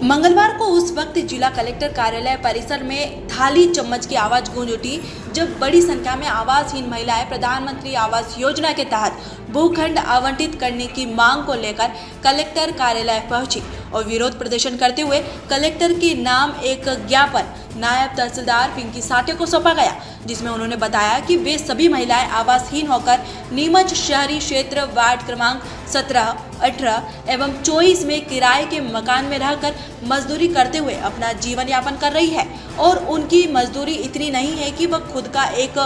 मंगलवार को उस वक्त जिला कलेक्टर कार्यालय परिसर में थाली चम्मच की आवाज गूंज उठी जब बड़ी संख्या में आवासहीन महिलाएं प्रधानमंत्री आवास योजना के तहत भूखंड आवंटित करने की मांग को लेकर कलेक्टर कार्यालय पहुंची और विरोध प्रदर्शन करते हुए कलेक्टर के नाम एक ज्ञापन नायब तहसीलदार पिंकी साठे को सौंपा गया, जिसमें उन्होंने बताया कि वे सभी महिलाएं आवासहीन होकर नीमच शहरी क्षेत्र वार्ड क्रमांक 17, 18 एवं 24 में किराए के मकान में रहकर मजदूरी करते हुए अपना जीवन यापन कर रही है और उनकी मजदूरी इतनी नहीं है कि वह खुद का एक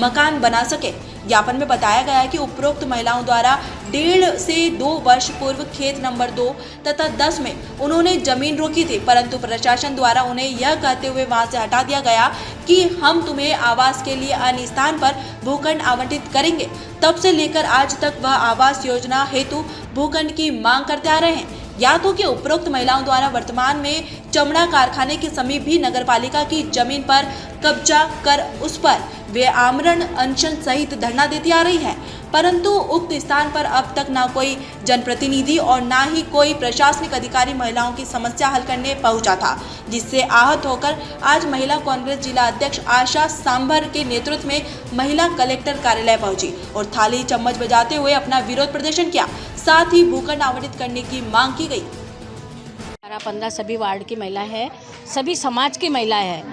मकान बना सके। ज्ञापन में बताया गया कि उपरोक्त महिलाओं द्वारा 1.5 से 2 वर्ष पूर्व खेत नंबर 2 तथा 10 में उन्होंने जमीन रोकी थी, परंतु प्रशासन द्वारा उन्हें यह कहते हुए वहां से हटा दिया गया कि हम तुम्हें आवास के लिए अन्य स्थान पर भूखंड आवंटित करेंगे। तब से लेकर आज तक वह आवास योजना हेतु भूखंड की मांग करते आ रहे हैं। या तो कि उपरोक्त महिलाओं द्वारा वर्तमान में चमड़ा कारखाने के समीप भी नगरपालिका की जमीन पर कब्जा कर उस पर वे आमरण अनशन सहित धरना देती आ रही है, परंतु उक्त स्थान पर अब तक ना कोई जनप्रतिनिधि और ना ही कोई प्रशासनिक अधिकारी महिलाओं की समस्या हल करने पहुंचा था, जिससे आहत होकर आज महिला कांग्रेस जिला अध्यक्ष आशा सांभर के नेतृत्व में महिला कलेक्टर कार्यालय पहुंची और थाली चम्मच बजाते हुए अपना विरोध प्रदर्शन किया। साथ ही भूखंड आवंटित करने की मांग की गई। 15 सभी वार्ड की महिला है, सभी समाज की महिला है,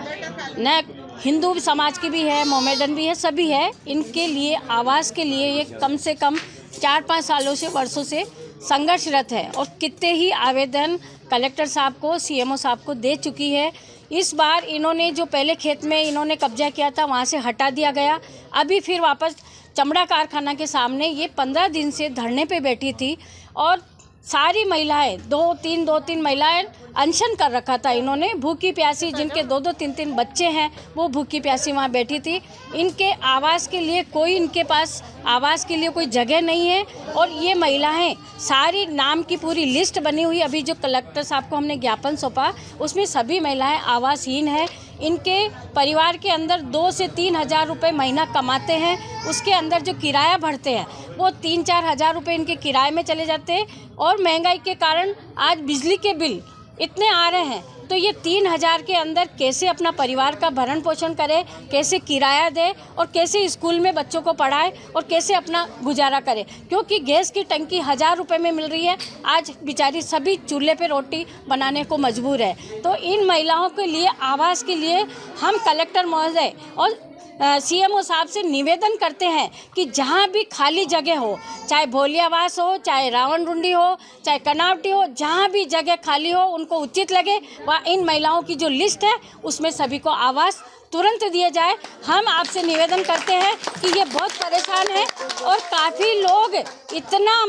न हिंदू समाज की भी है, मोमेडन भी है, सभी है। इनके लिए आवास के लिए ये कम से कम 4-5 सालों से वर्षों से संघर्षरत है और कितने ही आवेदन कलेक्टर साहब को, सीएमओ साहब को दे चुकी है। इस बार इन्होंने जो पहले खेत में इन्होंने कब्जा किया था वहाँ से हटा दिया गया, अभी फिर वापस चमड़ा कारखाना के सामने ये 15 दिन से धरने पे बैठी थी और सारी महिलाएं 2-3 महिलाएं अनशन कर रखा था इन्होंने, भूखी प्यासी, जिनके 2-2, 3-3 बच्चे हैं वो भूखी प्यासी वहाँ बैठी थी। इनके आवास के लिए कोई, इनके पास आवास के लिए कोई जगह नहीं है और ये महिलाएं सारी नाम की पूरी लिस्ट बनी हुई, अभी जो कलेक्टर साहब को हमने ज्ञापन सौंपा उसमें सभी महिलाएं आवासहीन हैं। इनके परिवार के अंदर 2 से 3 हज़ार रुपये महीना कमाते हैं, उसके अंदर जो किराया भरते हैं वो 3-4 हज़ार रुपये इनके किराए में चले जाते हैं और महंगाई के कारण आज बिजली के बिल इतने आ रहे हैं, तो ये 3 हज़ार के अंदर कैसे अपना परिवार का भरण पोषण करे, कैसे किराया दे और कैसे स्कूल में बच्चों को पढ़ाए और कैसे अपना गुजारा करे, क्योंकि गैस की टंकी 1000 रुपये में मिल रही है। आज बेचारी सभी चूल्हे पे रोटी बनाने को मजबूर है। तो इन महिलाओं के लिए, आवास के लिए हम कलेक्टर महोदय और सीएमओ साहब से निवेदन करते हैं कि जहाँ भी खाली जगह हो, चाहे भोलियावास हो, चाहे रावण रुंडी हो, चाहे कनावटी हो, जहाँ भी जगह खाली हो उनको उचित लगे वह इन महिलाओं की जो लिस्ट है उसमें सभी को आवास तुरंत दिया जाए। हम आपसे निवेदन करते हैं कि ये बहुत परेशान है और काफ़ी लोग इतना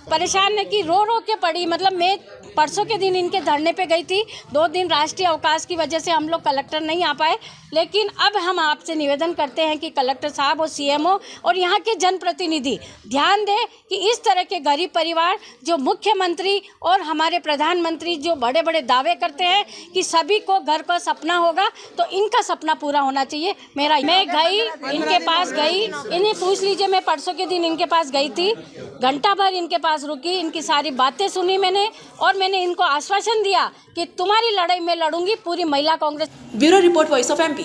परेशान है कि रो रो के पड़ी। मैं परसों के दिन इनके धरने पे गई थी, 2 दिन राष्ट्रीय अवकाश की वजह से हम लोग कलेक्टर नहीं आ पाए, लेकिन अब हम आपसे निवेदन करते हैं कि कलेक्टर साहब और सीएमओ और यहाँ के जनप्रतिनिधि ध्यान दें कि इस तरह के गरीब परिवार, जो मुख्यमंत्री और हमारे प्रधानमंत्री जो बड़े बड़े दावे करते हैं कि सभी को घर का सपना होगा, तो इनका सपना पूरा होना चाहिए। मैं गई, इनके पास गई, इन्हें पूछ लीजिए, मैं परसों के दिन इनके पास गई थी, घंटा भर इनके पास रुकी, इनकी सारी बातें सुनी मैंने और मैंने इनको आश्वासन दिया कि तुम्हारी लड़ाई मैं लड़ूंगी पूरी महिला Congress. Bureau report, voice of MP.